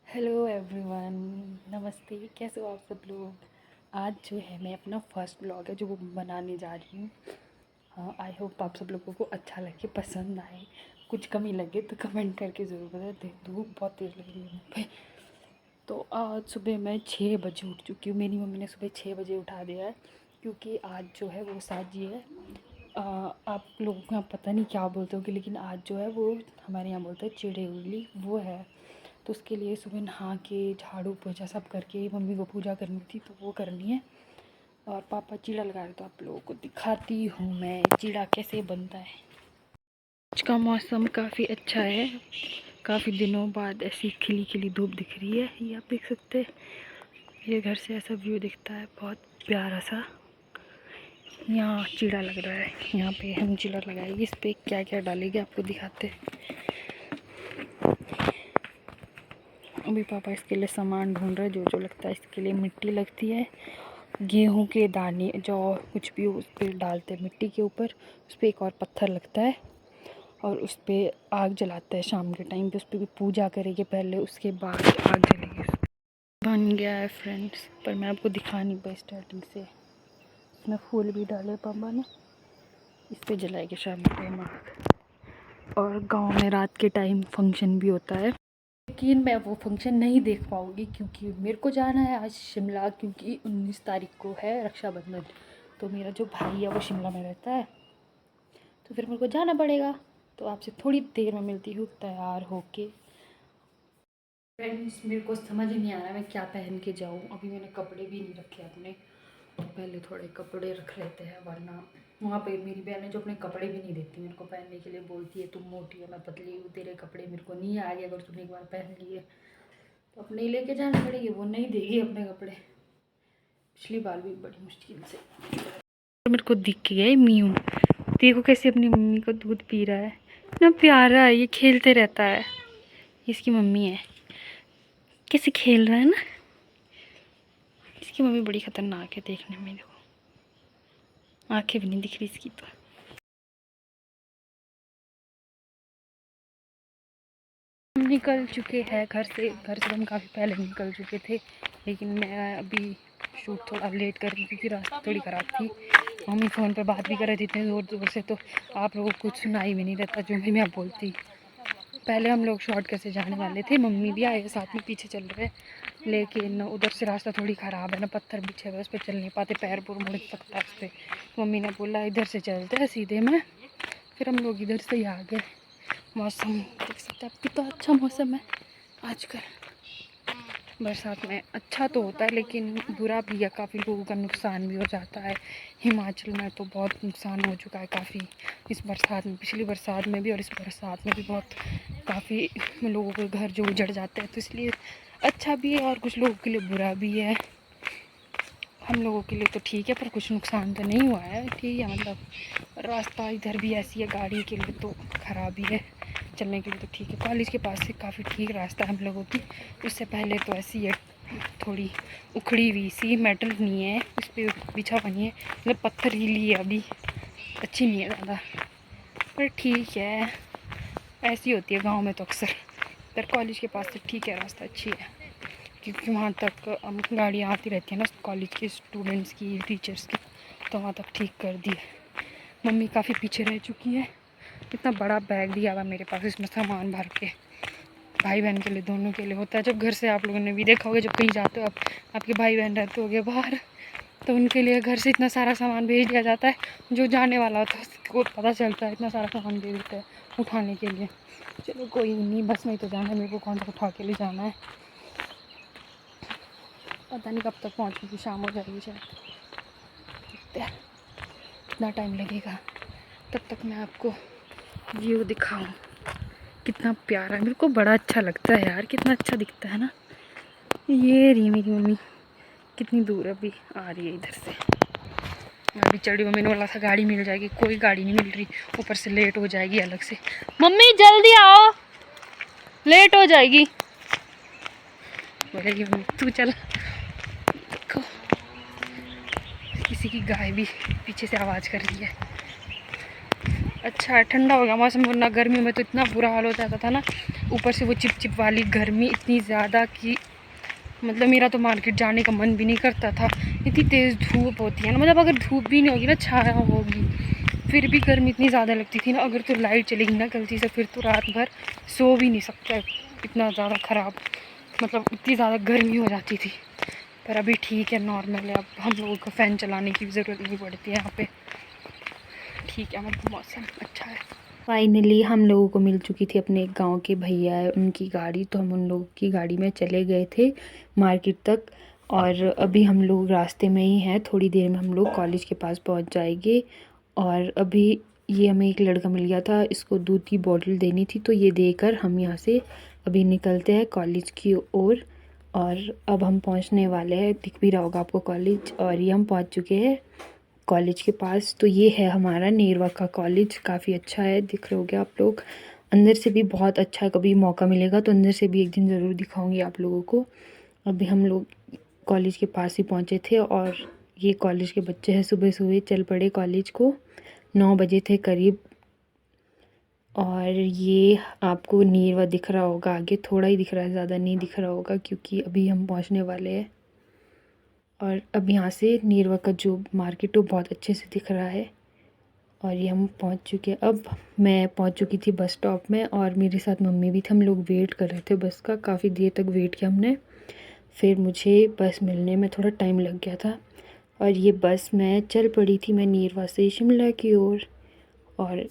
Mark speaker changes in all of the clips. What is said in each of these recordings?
Speaker 1: Hello everyone, नमस्ते। कैसे हो आप सब लोग। आज जो है मैं अपना फर्स्ट ब्लॉग है जो वो बनाने जा रही हूँ। हाँ, आई होप आप सब लोगों को अच्छा लगे, पसंद आए। कुछ कमी लगे तो कमेंट करके ज़रूर बताएं। धूप बहुत तेज़ लग रही है मुझ पे। तो आज सुबह मैं 6 बजे उठ चुकी हूँ। मेरी मम्मी ने सुबह 6 बजे उठा दिया है क्योंकि आज जो है वो साजी है। आप लोगों को यहाँ पता नहीं क्या बोलते होगे, लेकिन आज जो है वो हमारे यहाँ बोलते हैं चिड़े उगली, वो है। तो उसके लिए सुबह नहा के झाड़ू पोछा सब करके मम्मी को पूजा करनी थी, तो वो करनी है। और पापा चिड़ा लगा रहे, तो आप लोगों को दिखाती हूँ मैं चिड़ा कैसे बनता है। आज का मौसम काफ़ी अच्छा है। काफ़ी दिनों बाद ऐसी खिली खिली धूप दिख रही है। ये आप देख सकते हैं, मेरे घर से ऐसा व्यू दिखता है, बहुत प्यारा सा। यहाँ चिड़ा लग रहा है, यहाँ पे हम चिड़ा लगाएंगे। इस पर क्या क्या डालेंगे आपको दिखाते हैं। अभी पापा इसके लिए सामान ढूंढ रहे हैं, जो जो लगता है इसके लिए। मिट्टी लगती है, गेहूं के दाने जो कुछ भी उस पर डालते हैं मिट्टी के ऊपर। उस पर एक और पत्थर लगता है और उस पर आग जलाते हैं शाम के टाइम पे। उस पर भी पूजा करेंगे पहले, उसके बाद आग जलेगी। बन गया है फ्रेंड्स, पर मैं आपको दिखा नहीं पाई स्टार्टिंग से। इसमें फूल भी डाले पापा ने। इस पर जलाएंगे शाम के टाइम आग। और गाँव में रात के टाइम फंक्शन भी होता है, लेकिन मैं वो फंक्शन नहीं देख पाऊँगी क्योंकि मेरे को जाना है आज शिमला, क्योंकि 19 तारीख को है रक्षाबंधन। तो मेरा जो भाई है वो शिमला में रहता है, तो फिर मेरे को जाना पड़ेगा। तो आपसे थोड़ी देर में मिलती हूँ तैयार होके। फ्रेंड्स, मेरे को समझ नहीं आ रहा मैं क्या पहन के जाऊँ। अभी मैंने कपड़े भी नहीं रखे अपने, तो पहले थोड़े कपड़े रख लेते हैं, वरना वहाँ पे मेरी बहन है जो अपने कपड़े भी नहीं देती मेरे को पहनने के लिए। बोलती है तुम मोटी है, मैं पतली हूँ, तेरे कपड़े मेरे को नहीं आएंगे अगर तुमने एक बार पहन लिए। तो अपने ही लेके जाने पड़ेगी, वो नहीं देगी अपने कपड़े। पिछली बार भी बड़ी मुश्किल से। तो मेरे को दिख गया है मीयू। देखो कैसे अपनी मम्मी को दूध पी रहा है, इतना प्यारा है। ये खेलते रहता है, इसकी मम्मी है। कैसे खेल रहा है ना। इसकी मम्मी बड़ी खतरनाक है देखने में, देखो आंखें भी नहीं दिख रही इसकी तो। हम निकल चुके हैं घर से हम काफ़ी पहले निकल चुके थे, लेकिन मैं अभी शूट थोड़ा लेट कर रही क्योंकि रास्ता थोड़ी ख़राब थी। मम्मी फ़ोन पर बात भी कर रहे थे इतने ज़ोर ज़ोर से, तो आप लोगों को कुछ सुनाई भी नहीं देता जो भी मैं बोलती। पहले हम लोग शॉर्टकट से जाने वाले थे, मम्मी भी आए साथ में, पीछे चल रहे, लेकिन उधर से रास्ता थोड़ी ख़राब है ना, पत्थर बिछे हुए, उस पर चल नहीं पाते, पैर पूर मुड़ सकता है उस पर। मम्मी ने बोला इधर से चलते हैं सीधे में, फिर हम लोग इधर से ही आ गए। मौसम देख सकते हैं आप, कितना अच्छा मौसम है आजकल। बरसात में अच्छा तो होता है लेकिन बुरा भी है, काफ़ी लोगों का नुकसान भी हो जाता है। हिमाचल में तो बहुत नुकसान हो चुका है काफ़ी इस बरसात में, पिछली बरसात में भी और इस बरसात में भी बहुत काफ़ी लोगों के घर जो उजड़ जाते हैं। तो इसलिए अच्छा भी है और कुछ लोगों के लिए बुरा भी है। हम लोगों के लिए तो ठीक है, पर कुछ नुकसान तो नहीं हुआ है, ठीक है। मतलब रास्ता इधर भी ऐसी है, गाड़ी के लिए तो ख़राब ही है, चलने के लिए तो ठीक है। कॉलेज के पास से काफ़ी ठीक रास्ता है हम लोगों की। उससे पहले तो ऐसी है, थोड़ी उखड़ी हुई सी, मेटल नहीं है उस पर बिछा बनी है, मतलब पत्थर ही है अभी, अच्छी नहीं है ज़्यादा, पर ठीक है। ऐसी होती है गाँव में तो अक्सर। पर कॉलेज के पास से ठीक है, रास्ता अच्छी है क्योंकि वहाँ तक गाड़ियाँ आती रहती है ना कॉलेज के स्टूडेंट्स की, टीचर्स की, तो वहाँ तक ठीक कर दी है। मम्मी काफ़ी पीछे रह चुकी है। इतना बड़ा बैग दिया हुआ मेरे पास, इसमें सामान भर के, भाई बहन के लिए, दोनों के लिए होता है। जब घर से, आप लोगों ने भी देखा होगा, जब कहीं जाते हो आप, आपके भाई बहन रहते होंगे बाहर, तो उनके लिए घर से इतना सारा सामान भेज दिया जाता है। जो जाने वाला होता है उसको पता चलता है, इतना सारा सामान भेज देते हैं उठाने के लिए। चलो कोई नहीं, बस में तो जाना है, मेरे को कौन सा उठा के ले जाना है। पता नहीं कब तक पहुँचूँगी, शाम हो जाएगी शायद, देखते हैं कितना टाइम लगेगा। तब तक मैं आपको व्यू दिखाऊं। कितना प्यारा है, मेरे को बड़ा अच्छा लगता है यार, कितना अच्छा दिखता है ना। ये रही मेरी मम्मी, कितनी दूर अभी आ रही है इधर से। मैं अभी चढ़ी, मम्मी ने बोला था गाड़ी मिल जाएगी, कोई गाड़ी नहीं मिल रही, ऊपर से लेट हो जाएगी अलग से। मम्मी जल्दी आओ, लेट हो जाएगी, बोलेगी मम्मी तू चल। देखो किसी की गाय भी पीछे से आवाज़ कर रही है। अच्छा है, ठंडा हो गया मौसम, वरना गर्मी में तो इतना बुरा हाल हो जाता था ना। ऊपर से वो चिपचिप वाली गर्मी इतनी ज़्यादा कि मतलब मेरा तो मार्केट जाने का मन भी नहीं करता था। इतनी तेज़ धूप होती है ना, मतलब अगर धूप भी नहीं होगी ना, छाया होगी, फिर भी गर्मी इतनी ज़्यादा लगती थी ना। अगर तो लाइट चलेगी ना गलती से, फिर तो रात भर सो भी नहीं सकता, इतना ज़्यादा ख़राब, मतलब इतनी ज़्यादा गर्मी हो जाती थी। पर अभी ठीक है, नॉर्मल है। अब हम लोगों को फ़ैन चलाने की भी ज़रूरत नहीं पड़ती है यहाँ पे। ठीक है, मतलब मौसम अच्छा है। फाइनली हम लोगों को मिल चुकी थी अपने गांव के भैया है उनकी गाड़ी, तो हम उन लोगों की गाड़ी में चले गए थे मार्केट तक। और अभी हम लोग रास्ते में ही हैं, थोड़ी देर में हम लोग कॉलेज के पास पहुंच जाएंगे। और अभी ये हमें एक लड़का मिल गया था, इसको दूध की बोतल देनी थी, तो ये देकर हम यहाँ से अभी निकलते हैं कॉलेज की ओर। और अब हम पहुँचने वाले हैं, दिख भी रहा होगा आपको कॉलेज। और ये हम पहुँच चुके हैं कॉलेज के पास। तो ये है हमारा नेरवा का कॉलेज, काफ़ी अच्छा है, दिख रहे होगे आप लोग। अंदर से भी बहुत अच्छा है, कभी मौका मिलेगा तो अंदर से भी एक दिन ज़रूर दिखाऊंगी आप लोगों को। अभी हम लोग कॉलेज के पास ही पहुँचे थे और ये कॉलेज के बच्चे हैं, सुबह सुबह चल पड़े कॉलेज को, 9 बजे थे करीब। और ये आपको नेरवा दिख रहा होगा, आगे थोड़ा ही दिख रहा है, ज़्यादा नहीं दिख रहा होगा क्योंकि अभी हम पहुँचने वाले हैं। और अब यहाँ से नेरवा का जो मार्केट वो बहुत अच्छे से दिख रहा है। और ये हम पहुँच चुके हैं। अब मैं पहुँच चुकी थी बस स्टॉप में और मेरे साथ मम्मी भी थे। हम लोग वेट कर रहे थे बस का, काफ़ी देर तक वेट किया हमने। फिर मुझे बस मिलने में थोड़ा टाइम लग गया था और ये बस में चल पड़ी थी मैं नेरवा से शिमला की ओर। और ये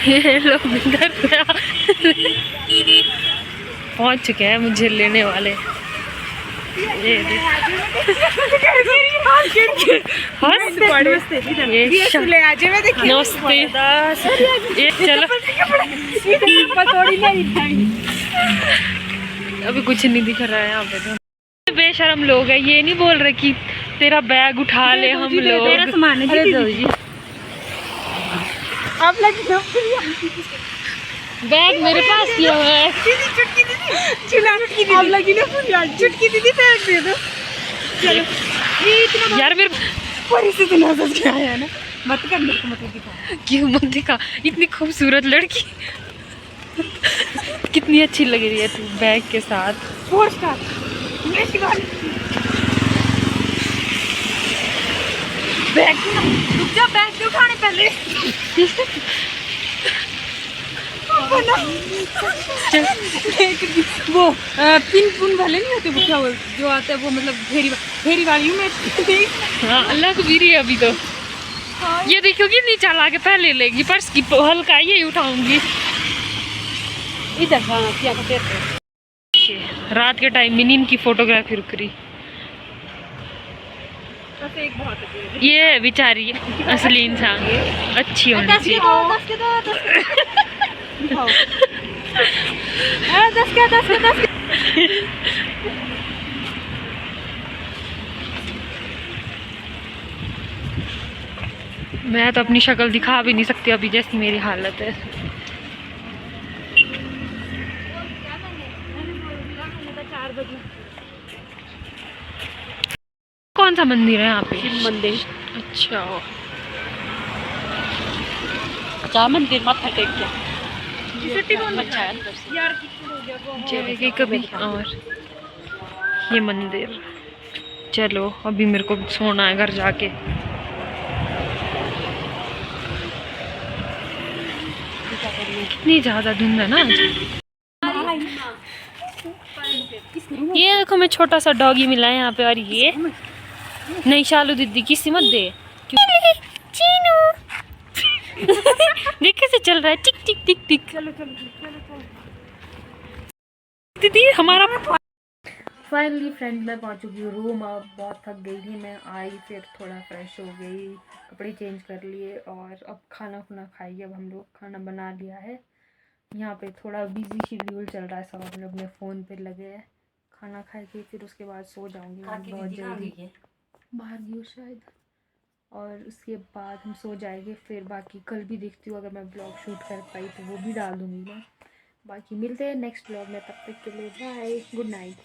Speaker 1: ये लोग इधर पहुंच चुके हैं मुझे लेने वाले। ये चलो अभी कुछ नहीं दिख रहा है यहाँ पे, तो बेशरम लोग है, ये नहीं बोल रहे कि तेरा बैग उठा ले हम लोग। आप बैग मेरे पास किया हुआ है। चुटकी दीदी बैग दे दो। चलो यार मेरे परिस्थिति नजर क्या आया ना, मत कर मेरे को, मत दिखा। क्यों मत दिखा, इतनी खूबसूरत लड़की कितनी अच्छी लग रही है तू बैग के साथ। 4 स्टार बैग बैग उठाने पहले वो पिन पुन वाले नहीं होते, वो क्या जो आता है वो, मतलब फेरी वाली में। हाँ अलग भी रही है अभी तो। ये देखोगी नीचे ला के पहले लेगी, पर्स की हल्का ये उठाऊंगी इधर। क्या रात के टाइम में नींद की फोटोग्राफी रुक रही। ये बेचारी असली इंसान अच्छी होनी चाहिए। 10 मैं तो अपनी शक्ल दिखा भी नहीं सकती अभी, जैसी मेरी हालत है। कौन सा मंदिर है यहाँ पे? शिव मंदिर। अच्छा जा मंदिर माथा टेक के अच्छा है जाएगी कभी। और ये मंदिर, चलो अभी मेरे को सोना है घर जाके। कितनी ज़्यादा धुंध है ना आज। ये देखो मैं छोटा सा डॉगी मिला है यहाँ पे, और ये नहीं शालू दीदी किसी मत दे चीनू देख कैसे चल रहा है, टिक टिक टिक टिक। चलो चलो चलो चलो दीदी हमारा। फाइनली फ्रेंड मैं पहुंच चुकी हूँ रूम। अब बहुत थक गई थी मैं, आई फिर थोड़ा फ्रेश हो गई, कपड़े चेंज कर लिए और अब खाना खुना खाइए। अब हम लोग खाना बना लिया है। यहाँ पे थोड़ा बिजी शेड्यूल चल रहा है, सब अपने अपने फ़ोन पे लगे हैं। खाना खाएगी फिर उसके बाद सो जाऊँगी बहुत जल्दी, बाहर गई शायद, और उसके बाद हम सो जाएंगे। फिर बाकी कल भी देखती हूँ, अगर मैं ब्लॉग शूट कर पाई तो वो भी डाल दूँगी मैं। बाकी मिलते हैं नेक्स्ट ब्लॉग में, तब तक के लिए बाय, गुड नाइट।